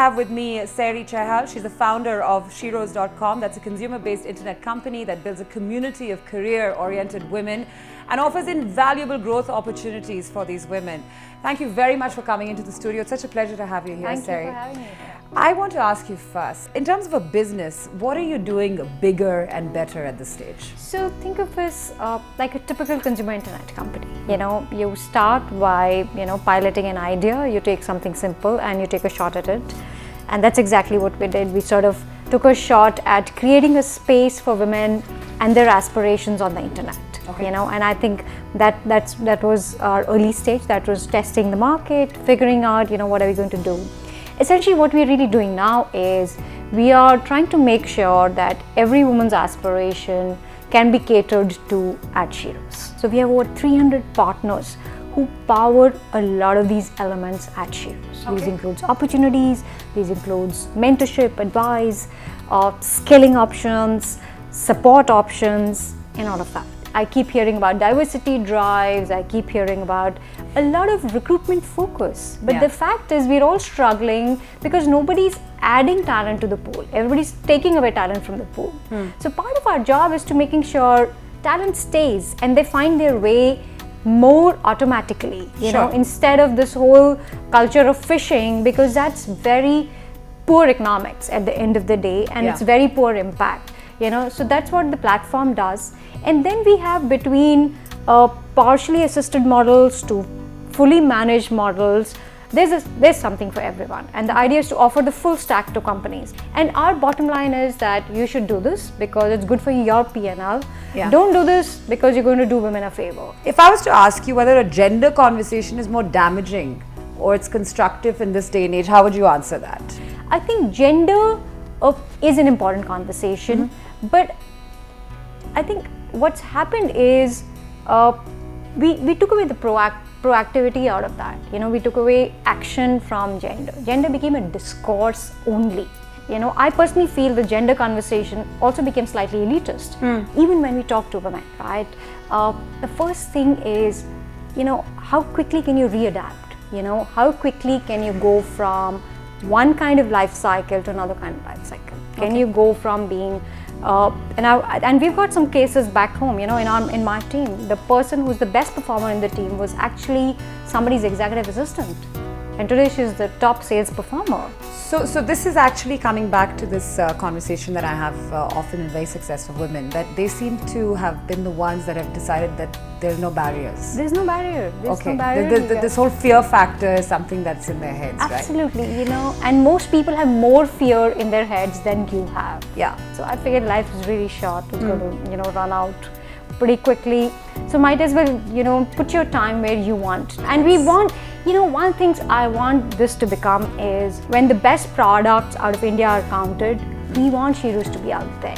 have with me Sairi Chahal. She's the founder of Sheroes.com. That's a consumer-based internet company that builds a community of career-oriented women and offers invaluable growth opportunities for these women. Thank you very much for coming into the studio. It's such a pleasure to have you here, Sairi. Thank you for having me. I want to ask you first, in terms of a business, what are you doing bigger and better at this stage? So think of us like a typical consumer internet company. You know, you start by, piloting an idea, you take something simple and you take a shot at it. And that's exactly what we did. We sort of took a shot at creating a space for women and their aspirations on the internet. Okay. And I think that was our early stage. That was testing the market, figuring out, what are we going to do. Essentially, what we're really doing now is we are trying to make sure that every woman's aspiration can be catered to at Sheroes. So we have over 300 partners who power a lot of these elements at Sheroes. Okay. These includes opportunities, these includes mentorship, advice, skilling options, support options, and all of that. I keep hearing about diversity drives, I keep hearing about a lot of recruitment focus. But the fact is we're all struggling because nobody's adding talent to the pool. Everybody's taking away talent from the pool. So part of our job is to making sure talent stays and they find their way more automatically, instead of this whole culture of fishing, because that's very poor economics at the end of the day and it's very poor impact. So that's what the platform does. And then we have between partially assisted models to fully managed models, there's something for everyone. And the idea is to offer the full stack to companies. And our bottom line is that you should do this because it's good for your P&L. Don't do this because you're going to do women a favor. If I was to ask you whether a gender conversation is more damaging or it's constructive in this day and age, how would you answer that? I think gender is an important conversation, but I think what's happened is we took away the proactivity out of that. We took away action from gender. Gender became a discourse only. I personally feel the gender conversation also became slightly elitist, even when we talk to women, right? The first thing is, how quickly can you readapt? How quickly can you go from one kind of life cycle to another kind of life cycle? Can you go from being and we've got some cases back home, in my team. The person who's the best performer in the team was actually somebody's executive assistant. And today she's the top sales performer. So this is actually coming back to this conversation that I have often with very successful women, that they seem to have been the ones that have decided that there's no barriers. There's no barrier. This whole fear factor is something that's in their heads, Absolutely, and most people have more fear in their heads than you have. So I figured life is really short. It's going to, run out pretty quickly. So might as well, put your time where you want. And we want, one thing I want this to become is when the best products out of India are counted, we want Sheroes to be out there.